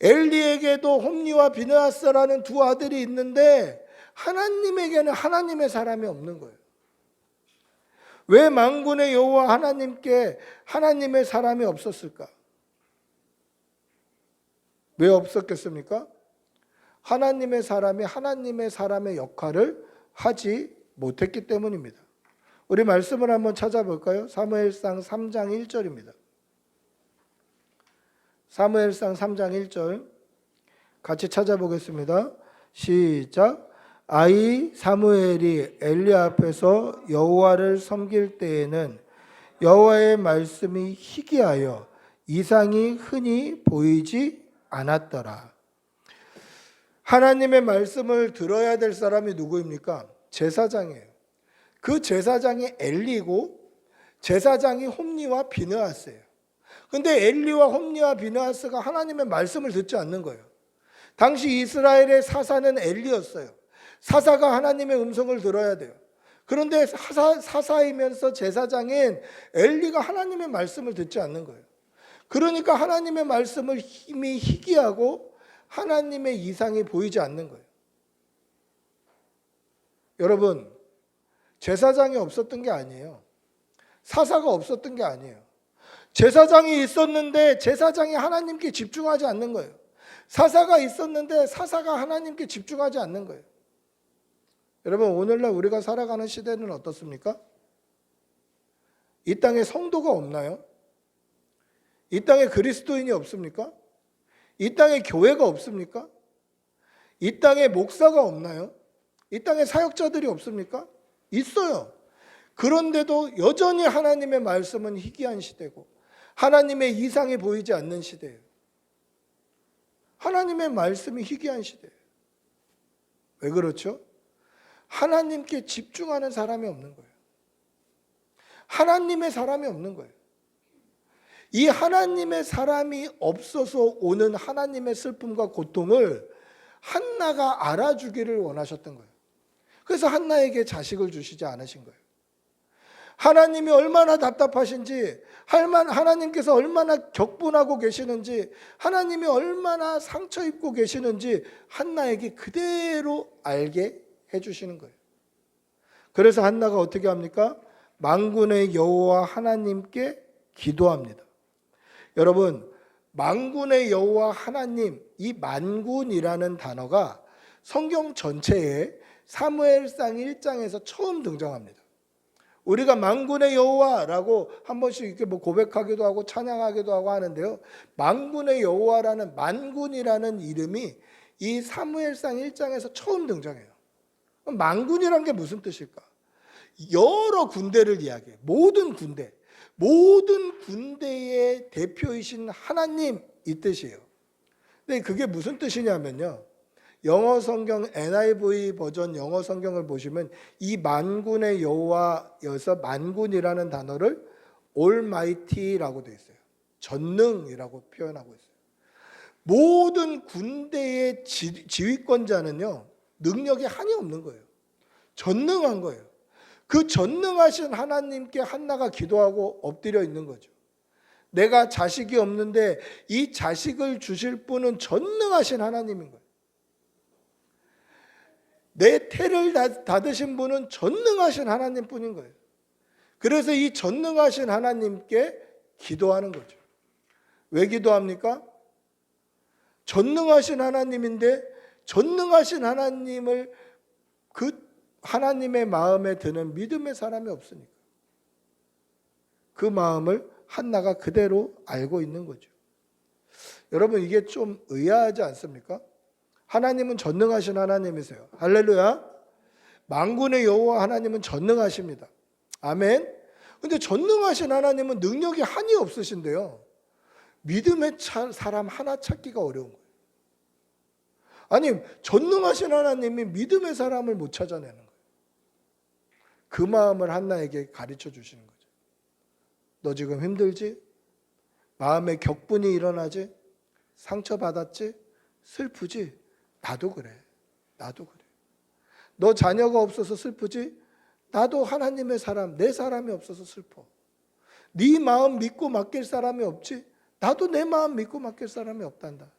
엘리에게도 홈리와 비느하스라는 두 아들이 있는데 하나님에게는 하나님의 사람이 없는 거예요. 왜 만군의 여호와 하나님께 하나님의 사람이 없었을까? 왜 없었겠습니까? 하나님의 사람이 하나님의 사람의 역할을 하지 못했기 때문입니다. 우리 말씀을 한번 찾아볼까요? 사무엘상 3장 1절입니다. 사무엘상 3장 1절 같이 찾아보겠습니다. 시작. 아이 사무엘이 엘리 앞에서 여호와를 섬길 때에는 여호와의 말씀이 희귀하여 이상이 흔히 보이지 않았더라. 하나님의 말씀을 들어야 될 사람이 누구입니까? 제사장이에요. 그 제사장이 엘리고 제사장이 홈리와 비느하스예요. 근데 엘리와 홈리와 비느하스가 하나님의 말씀을 듣지 않는 거예요. 당시 이스라엘의 사사는 엘리였어요. 사사가 하나님의 음성을 들어야 돼요. 그런데 사사이면서 제사장인 엘리가 하나님의 말씀을 듣지 않는 거예요. 그러니까 하나님의 말씀을 이미 희귀하고 하나님의 이상이 보이지 않는 거예요. 여러분, 제사장이 없었던 게 아니에요. 사사가 없었던 게 아니에요. 제사장이 있었는데 제사장이 하나님께 집중하지 않는 거예요. 사사가 있었는데 사사가 하나님께 집중하지 않는 거예요. 여러분, 오늘날 우리가 살아가는 시대는 어떻습니까? 이 땅에 성도가 없나요? 이 땅에 그리스도인이 없습니까? 이 땅에 교회가 없습니까? 이 땅에 목사가 없나요? 이 땅에 사역자들이 없습니까? 있어요. 그런데도 여전히 하나님의 말씀은 희귀한 시대고 하나님의 이상이 보이지 않는 시대예요. 하나님의 말씀이 희귀한 시대예요. 왜 그렇죠? 하나님께 집중하는 사람이 없는 거예요. 하나님의 사람이 없는 거예요. 이 하나님의 사람이 없어서 오는 하나님의 슬픔과 고통을 한나가 알아주기를 원하셨던 거예요. 그래서 한나에게 자식을 주시지 않으신 거예요. 하나님이 얼마나 답답하신지, 하나님께서 얼마나 격분하고 계시는지, 하나님이 얼마나 상처 입고 계시는지 한나에게 그대로 알게 해주시는 거예요. 그래서 한나가 어떻게 합니까? 만군의 여호와 하나님께 기도합니다. 여러분, 만군의 여호와 하나님, 이 만군이라는 단어가 성경 전체에 사무엘상 1장에서 처음 등장합니다. 우리가 만군의 여호와라고 한 번씩 이렇게 고백하기도 하고 찬양하기도 하고 하는데요. 만군의 여호와라는 만군이라는 이름이 이 사무엘상 1장에서 처음 등장해요. 만군이란 게 무슨 뜻일까? 여러 군대를 이야기해요. 모든 군대의 대표이신 하나님, 이 뜻이에요. 근데 그게 무슨 뜻이냐면요, 영어 성경 NIV 버전 영어 성경을 보시면 이 만군의 여호와여서 만군이라는 단어를 Almighty라고 되어 있어요. 전능이라고 표현하고 있어요. 모든 군대의 지휘권자는요, 능력이 한이 없는 거예요. 전능한 거예요. 그 전능하신 하나님께 한나가 기도하고 엎드려 있는 거죠. 내가 자식이 없는데 이 자식을 주실 분은 전능하신 하나님인 거예요. 내 태를 닫으신 분은 전능하신 하나님뿐인 거예요. 그래서 이 전능하신 하나님께 기도하는 거죠. 왜 기도합니까? 전능하신 하나님인데 전능하신 하나님을 그 하나님의 마음에 드는 믿음의 사람이 없으니까 그 마음을 한나가 그대로 알고 있는 거죠. 여러분 이게 좀 의아하지 않습니까? 하나님은 전능하신 하나님이세요. 할렐루야. 만군의 여호와 하나님은 전능하십니다. 아멘. 근데 전능하신 하나님은 능력이 한이 없으신데요, 믿음의 사람 하나 찾기가 어려운 거예요. 아니, 전능하신 하나님이 믿음의 사람을 못 찾아내는 거예요. 그 마음을 한나에게 가르쳐 주시는 거죠. 너 지금 힘들지? 마음에 격분이 일어나지? 상처받았지? 슬프지? 나도 그래. 나도 그래. 너 자녀가 없어서 슬프지? 나도 하나님의 사람, 내 사람이 없어서 슬퍼. 네 마음 믿고 맡길 사람이 없지? 나도 내 마음 믿고 맡길 사람이 없단다.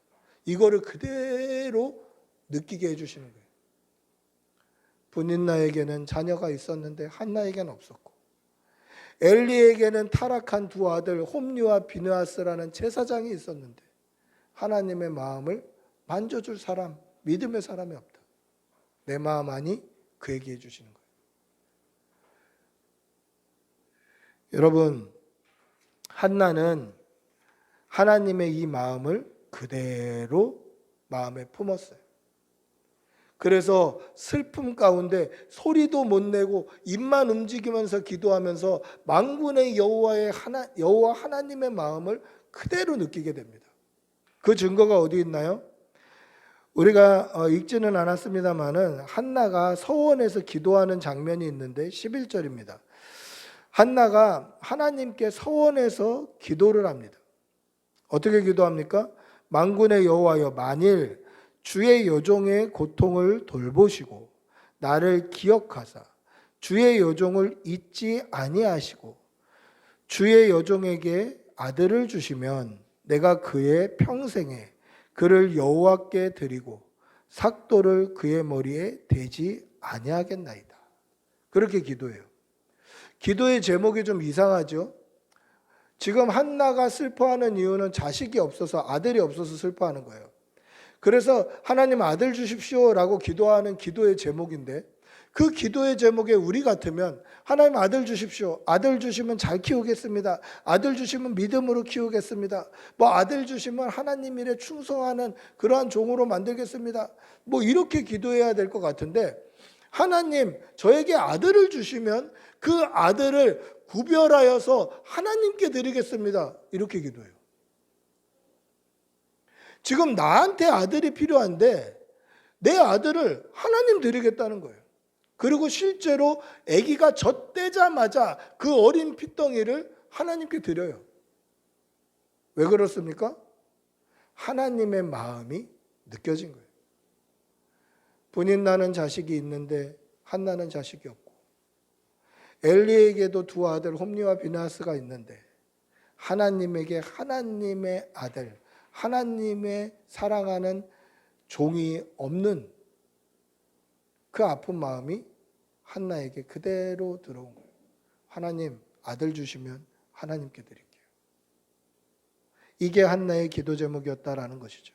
이거를 그대로 느끼게 해주시는 거예요. 분인나에게는 자녀가 있었는데 한나에게는 없었고, 엘리에게는 타락한 두 아들 홈리와 비느하스라는 제사장이 있었는데 하나님의 마음을 만져줄 사람, 믿음의 사람이 없다. 내 마음 아니 그에게 해주시는 거예요. 여러분, 한나는 하나님의 이 마음을 그대로 마음에 품었어요. 그래서 슬픔 가운데 소리도 못 내고 입만 움직이면서 기도하면서 만군의 여호와 하나님의 마음을 그대로 느끼게 됩니다. 그 증거가 어디 있나요? 우리가 읽지는 않았습니다만은 한나가 서원에서 기도하는 장면이 있는데 11절입니다. 한나가 하나님께 서원해서 기도를 합니다. 어떻게 기도합니까? 만군의 여호와여, 만일 주의 여종의 고통을 돌보시고 나를 기억하사 주의 여종을 잊지 아니하시고 주의 여종에게 아들을 주시면 내가 그의 평생에 그를 여호와께 드리고 삭도를 그의 머리에 대지 아니하겠나이다. 그렇게 기도해요. 기도의 제목이 좀 이상하죠? 지금 한나가 슬퍼하는 이유는 자식이 없어서, 아들이 없어서 슬퍼하는 거예요. 그래서 하나님 아들 주십시오라고 기도하는 기도의 제목인데, 그 기도의 제목에 우리 같으면 하나님 아들 주십시오. 아들 주시면 잘 키우겠습니다. 아들 주시면 믿음으로 키우겠습니다. 뭐 아들 주시면 하나님 일에 충성하는 그러한 종으로 만들겠습니다. 뭐 이렇게 기도해야 될 것 같은데, 하나님 저에게 아들을 주시면 그 아들을 구별하여서 하나님께 드리겠습니다. 이렇게 기도해요. 지금 나한테 아들이 필요한데 내 아들을 하나님 드리겠다는 거예요. 그리고 실제로 아기가 젖대자마자 그 어린 핏덩이를 하나님께 드려요. 왜 그렇습니까? 하나님의 마음이 느껴진 거예요. 분인나는 자식이 있는데 한나는 자식이 없고, 엘리에게도 두 아들 홈리와 비느하스가 있는데 하나님에게 하나님의 아들, 하나님의 사랑하는 종이 없는 그 아픈 마음이 한나에게 그대로 들어온 거예요. 하나님 아들 주시면 하나님께 드릴게요. 이게 한나의 기도 제목이었다라는 것이죠.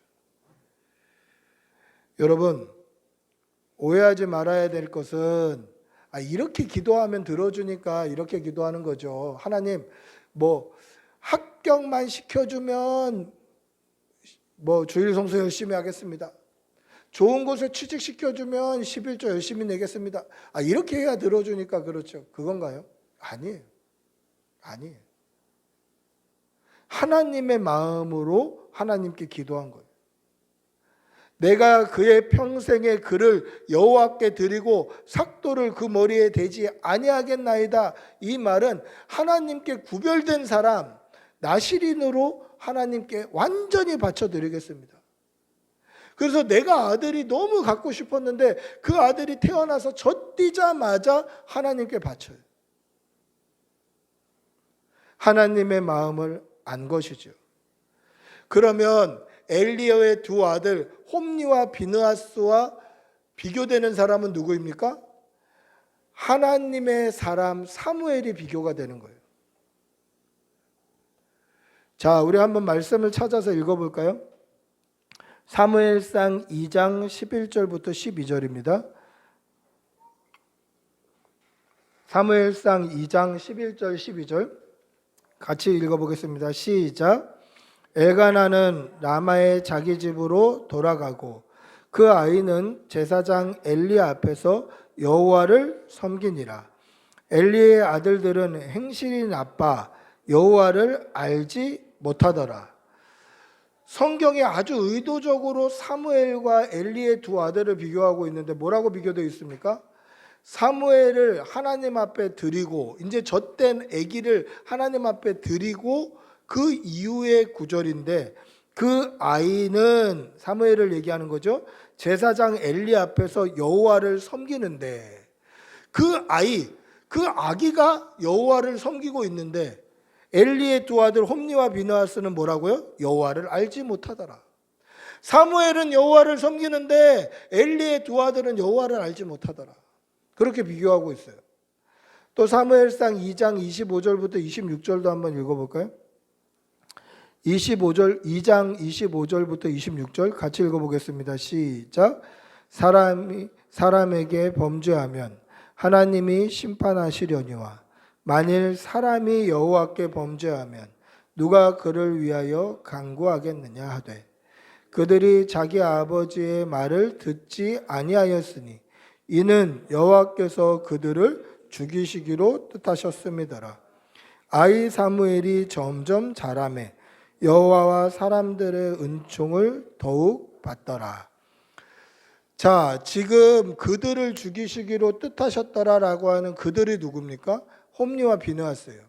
여러분, 오해하지 말아야 될 것은 이렇게 기도하면 들어주니까 이렇게 기도하는 거죠. 하나님 뭐 합격만 시켜주면 뭐 주일 성수 열심히 하겠습니다. 좋은 곳에 취직시켜주면 11조 열심히 내겠습니다. 이렇게 해야 들어주니까 그렇죠. 그건가요? 아니에요. 아니에요. 하나님의 마음으로 하나님께 기도한 거예요. 내가 그의 평생에 그를 여호와께 드리고 삭도를 그 머리에 대지 아니하겠나이다. 이 말은 하나님께 구별된 사람, 나실인으로 하나님께 완전히 바쳐드리겠습니다. 그래서 내가 아들이 너무 갖고 싶었는데 그 아들이 태어나서 젖뛰자마자 하나님께 바쳐요. 하나님의 마음을 안 것이죠. 그러면 엘리야의 두 아들 홈리와 비느하스와 비교되는 사람은 누구입니까? 하나님의 사람 사무엘이 비교가 되는 거예요. 자, 우리 한번 말씀을 찾아서 읽어볼까요? 사무엘상 2장 11절부터 12절입니다. 사무엘상 2장 11절 12절 같이 읽어보겠습니다. 시작. 엘가나는 라마의 자기 집으로 돌아가고 그 아이는 제사장 엘리 앞에서 여호와를 섬기니라. 엘리의 아들들은 행실이 나빠 여호와를 알지 못하더라. 성경에 아주 의도적으로 사무엘과 엘리의 두 아들을 비교하고 있는데 뭐라고 비교되어 있습니까? 사무엘을 하나님 앞에 드리고 이제 젖된 아기를 하나님 앞에 드리고 그 이후의 구절인데 그 아이는 사무엘을 얘기하는 거죠. 제사장 엘리 앞에서 여호와를 섬기는데 그 아기가 여호와를 섬기고 있는데 엘리의 두 아들 홈니와 비느하스는 뭐라고요? 여호와를 알지 못하더라. 사무엘은 여호와를 섬기는데 엘리의 두 아들은 여호와를 알지 못하더라. 그렇게 비교하고 있어요. 또 사무엘상 2장 25절부터 26절도 한번 읽어볼까요? 2장 25절부터 26절 같이 읽어보겠습니다. 시작. 사람에게 범죄하면 하나님이 심판하시려니와 만일 사람이 여호와께 범죄하면 누가 그를 위하여 간구하겠느냐 하되 그들이 자기 아버지의 말을 듣지 아니하였으니 이는 여호와께서 그들을 죽이시기로 뜻하셨음이더라. 아이 사무엘이 점점 자라매 여호와와 사람들의 은총을 더욱 받더라. 자, 지금 그들을 죽이시기로 뜻하셨더라라고 하는 그들이 누굽니까? 홈니와 비느하스예요.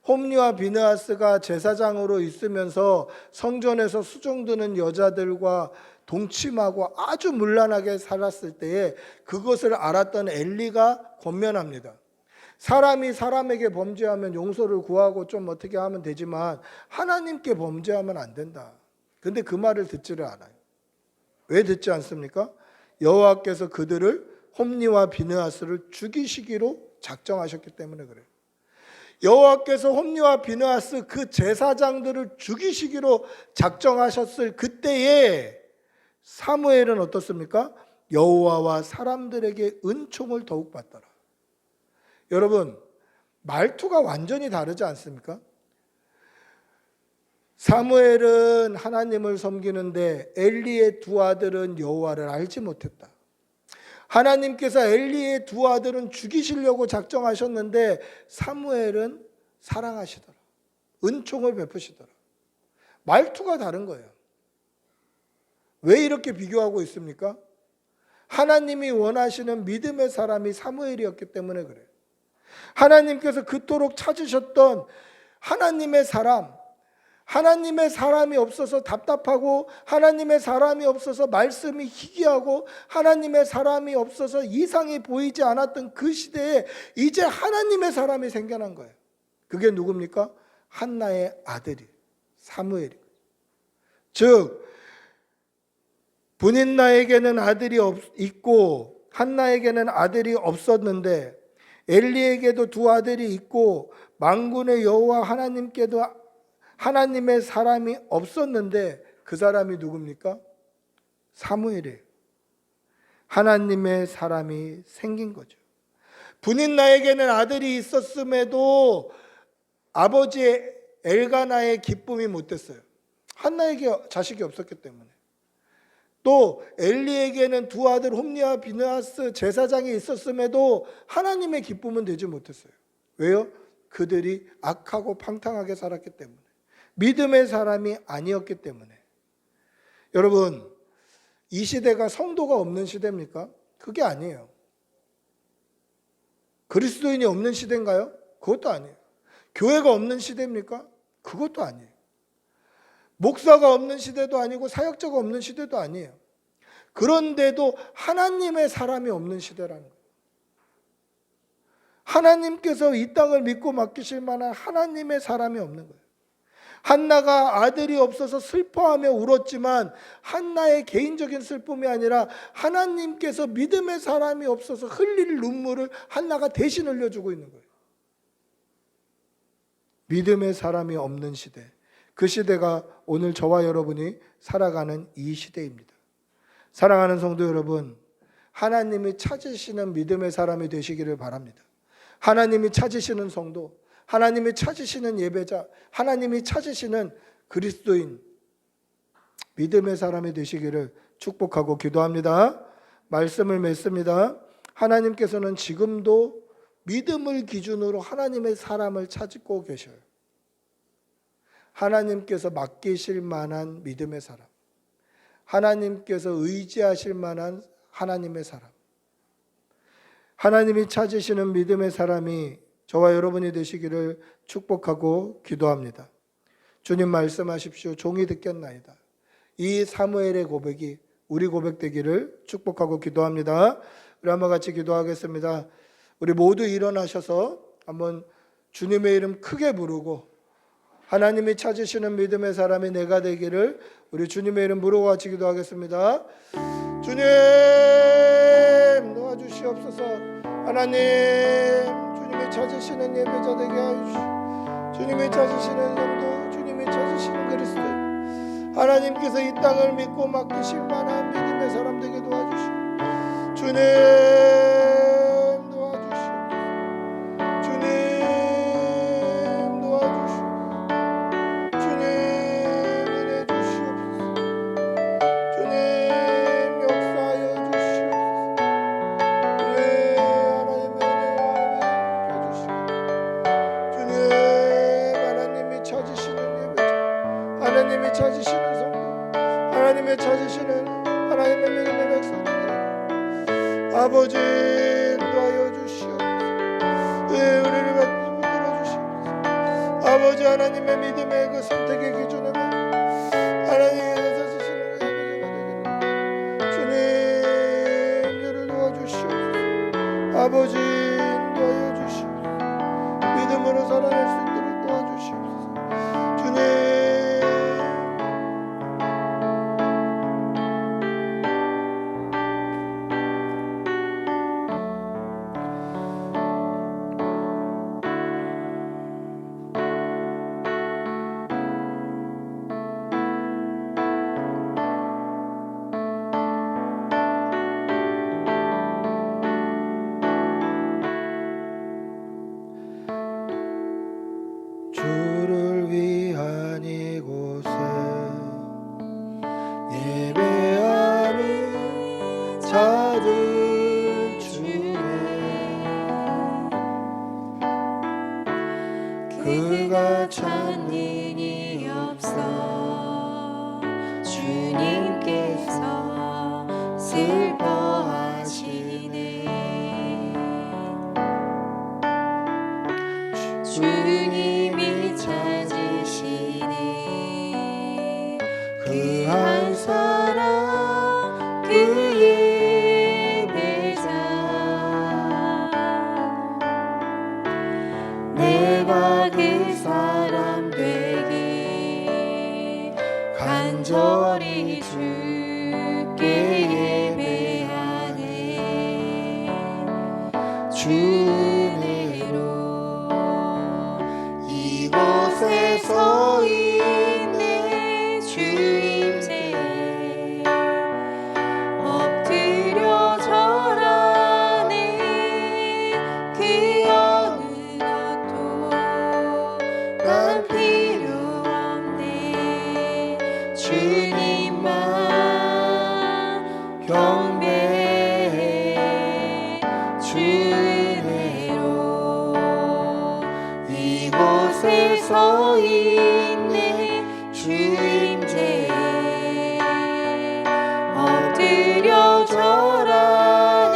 홈니와 비느하스가 제사장으로 있으면서 성전에서 수종드는 여자들과 동침하고 아주 문란하게 살았을 때에 그것을 알았던 엘리가 권면합니다. 사람이 사람에게 범죄하면 용서를 구하고 좀 어떻게 하면 되지만 하나님께 범죄하면 안 된다. 근데 그 말을 듣지를 않아요. 왜 듣지 않습니까? 여호와께서 그들을 홈니와 비느하스를 죽이시기로 작정하셨기 때문에 그래요. 여호와께서 홈니와 비느하스 그 제사장들을 죽이시기로 작정하셨을 그때에 사무엘은 어떻습니까? 여호와와 사람들에게 은총을 더욱 받더라. 여러분, 말투가 완전히 다르지 않습니까? 사무엘은 하나님을 섬기는데 엘리의 두 아들은 여호와를 알지 못했다. 하나님께서 엘리의 두 아들은 죽이시려고 작정하셨는데 사무엘은 사랑하시더라. 은총을 베푸시더라. 말투가 다른 거예요. 왜 이렇게 비교하고 있습니까? 하나님이 원하시는 믿음의 사람이 사무엘이었기 때문에 그래요. 하나님께서 그토록 찾으셨던 하나님의 사람이 없어서 답답하고 하나님의 사람이 없어서 말씀이 희귀하고 하나님의 사람이 없어서 이상이 보이지 않았던 그 시대에 이제 하나님의 사람이 생겨난 거예요. 그게 누굽니까? 한나의 아들이 사무엘이. 즉 분인나에게는 아들이 있고 한나에게는 아들이 없었는데 엘리에게도 두 아들이 있고 만군의 여호와 하나님께도 하나님의 사람이 없었는데 그 사람이 누굽니까? 사무엘이에요. 하나님의 사람이 생긴 거죠. 분인나에게는 아들이 있었음에도 아버지의 엘가나의 기쁨이 못 됐어요. 한나에게 자식이 없었기 때문에. 또 엘리에게는 두 아들 홈니와 비느하스 제사장이 있었음에도 하나님의 기쁨은 되지 못했어요. 왜요? 그들이 악하고 팡탕하게 살았기 때문에. 믿음의 사람이 아니었기 때문에. 여러분, 이 시대가 성도가 없는 시대입니까? 그게 아니에요. 그리스도인이 없는 시대인가요? 그것도 아니에요. 교회가 없는 시대입니까? 그것도 아니에요. 목사가 없는 시대도 아니고 사역자가 없는 시대도 아니에요. 그런데도 하나님의 사람이 없는 시대라는 거예요. 하나님께서 이 땅을 믿고 맡기실 만한 하나님의 사람이 없는 거예요. 한나가 아들이 없어서 슬퍼하며 울었지만 한나의 개인적인 슬픔이 아니라 하나님께서 믿음의 사람이 없어서 흘릴 눈물을 한나가 대신 흘려주고 있는 거예요. 믿음의 사람이 없는 시대. 그 시대가 오늘 저와 여러분이 살아가는 이 시대입니다. 사랑하는 성도 여러분, 하나님이 찾으시는 믿음의 사람이 되시기를 바랍니다. 하나님이 찾으시는 성도, 하나님이 찾으시는 예배자, 하나님이 찾으시는 그리스도인 믿음의 사람이 되시기를 축복하고 기도합니다. 말씀을 맺습니다. 하나님께서는 지금도 믿음을 기준으로 하나님의 사람을 찾고 계셔요. 하나님께서 맡기실 만한 믿음의 사람, 하나님께서 의지하실 만한 하나님의 사람, 하나님이 찾으시는 믿음의 사람이 저와 여러분이 되시기를 축복하고 기도합니다. 주님 말씀하십시오. 종이 듣겠나이다. 이 사무엘의 고백이 우리 고백되기를 축복하고 기도합니다. 우리 한번 같이 기도하겠습니다. 우리 모두 일어나셔서 한번 주님의 이름 크게 부르고 하나님이 찾으시는 믿음의 사람이 내가 되기를 우리 주님의 이름 부르고 같이 기도하겠습니다. 주님 도와주시옵소서. 하나님 주님이 찾으시는 예배자 되게 하시오. 주님이 찾으시는 성도, 주님이 찾으시는 그리스도, 하나님께서 이 땅을 믿고 맡기실 만한 믿음의 사람 되게 도와주시오. 주님 도와주시오. 주님 도와주시오. 주님 은혜 주시옵소서. 주님 역사하여 주시옵소서. 주님 하나님의 은혜와 주시오. 주님 하나님이 찾으시는 예배자, 하나님이 찾으시는 성도, 하나님이 찾으시는 하나님의 믿음의 백성들, 아버지 인도하여 주시옵소서. 우리를 붙들어 주시옵소서. 아버지 하나님의 믿음의 그 선택의 기준은 하나님께서 찾으시는 그 예배자가 되기를 주님 저를 도와주시옵소서. 아버지 인도하여 주시옵소서. 믿음으로 살아낼 수 있도록 도와주시옵소서. 주님 주를 위한 이곳에 예배하는 자들 중에 그가 찾는 이 없어. 주님께서 슬퍼하시네. 주님이 찾으시네. 그 한 사람 그 예배자. 내가 그 사람 되기 간절히 주께 예배하네. 주 은혜로 이곳에 서 있네. 주 임재에 엎드려 절하네. 그 어느 것도 난 필요 없네. 주님만 경배해. 주 은혜로 이곳에 서 있네. 주 임재에 엎드려 절하네.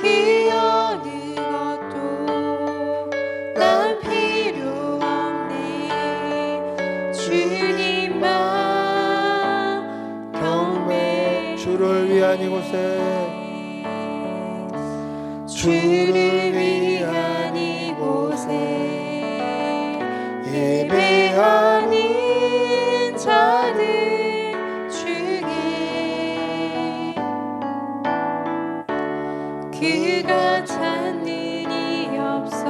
그 어느 것도 난 필요 없네. 주님만 경배. 주를 위한 이곳에 주를 위한 이곳에 예배하는 자들 중에 그가 찾는 이 없어.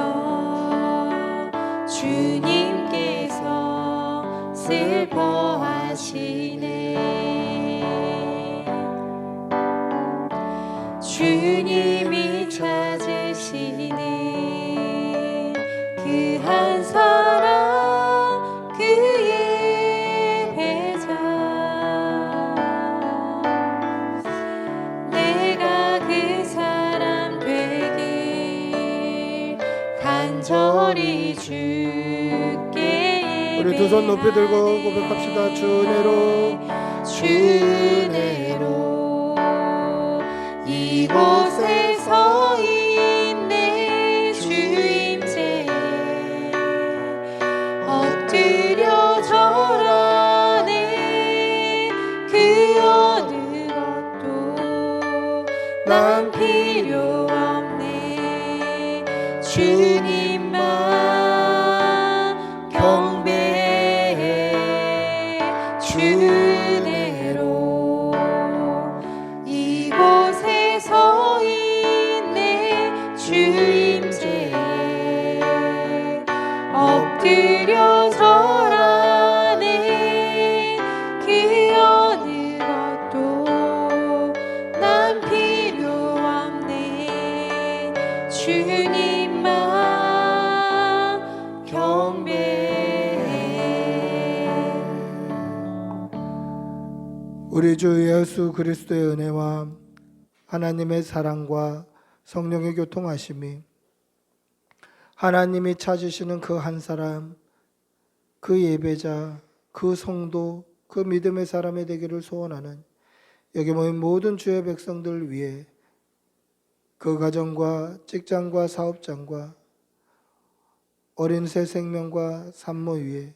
주님께서 슬퍼하시네. 주님이 찾으시네. 그 한 사람 그 예배자. 간절히 주께 우리 두 손 높이 들고 고백합시다. 주 은혜로 주 은혜로 이곳에 서 있네. 주 임재에 엎드려 절하네. 그 어느 것도 난 필요 없네. 주님만 경배해. 주 은혜로 이곳에 서 있네. 주 임재에 엎드려 절하네. 그 어느 것도 난 필요 없네. 주님만 경배해. 우리 주 예수 그리스도의 은혜와 하나님의 사랑과 성령의 교통하심이 하나님이 찾으시는 그 한 사람, 그 예배자, 그 성도, 그 믿음의 사람이 되기를 소원하는 여기 모인 모든 주의 백성들 위해 그 가정과 직장과 사업장과 어린 새 생명과 산모 위에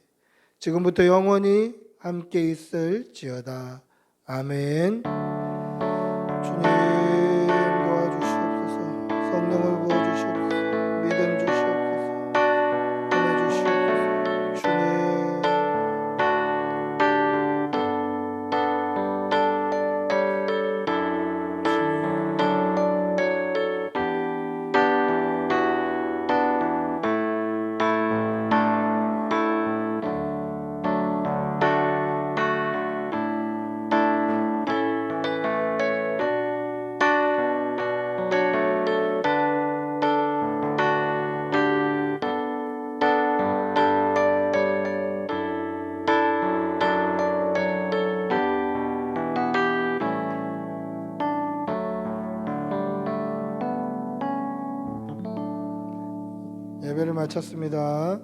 지금부터 영원히 함께 있을지어다. 아멘. 주님 도와주시옵소서. 성령을 부어주시옵소서. 믿음 주시옵소서. 은혜 주시옵소서. 주님. 예배를 마쳤습니다.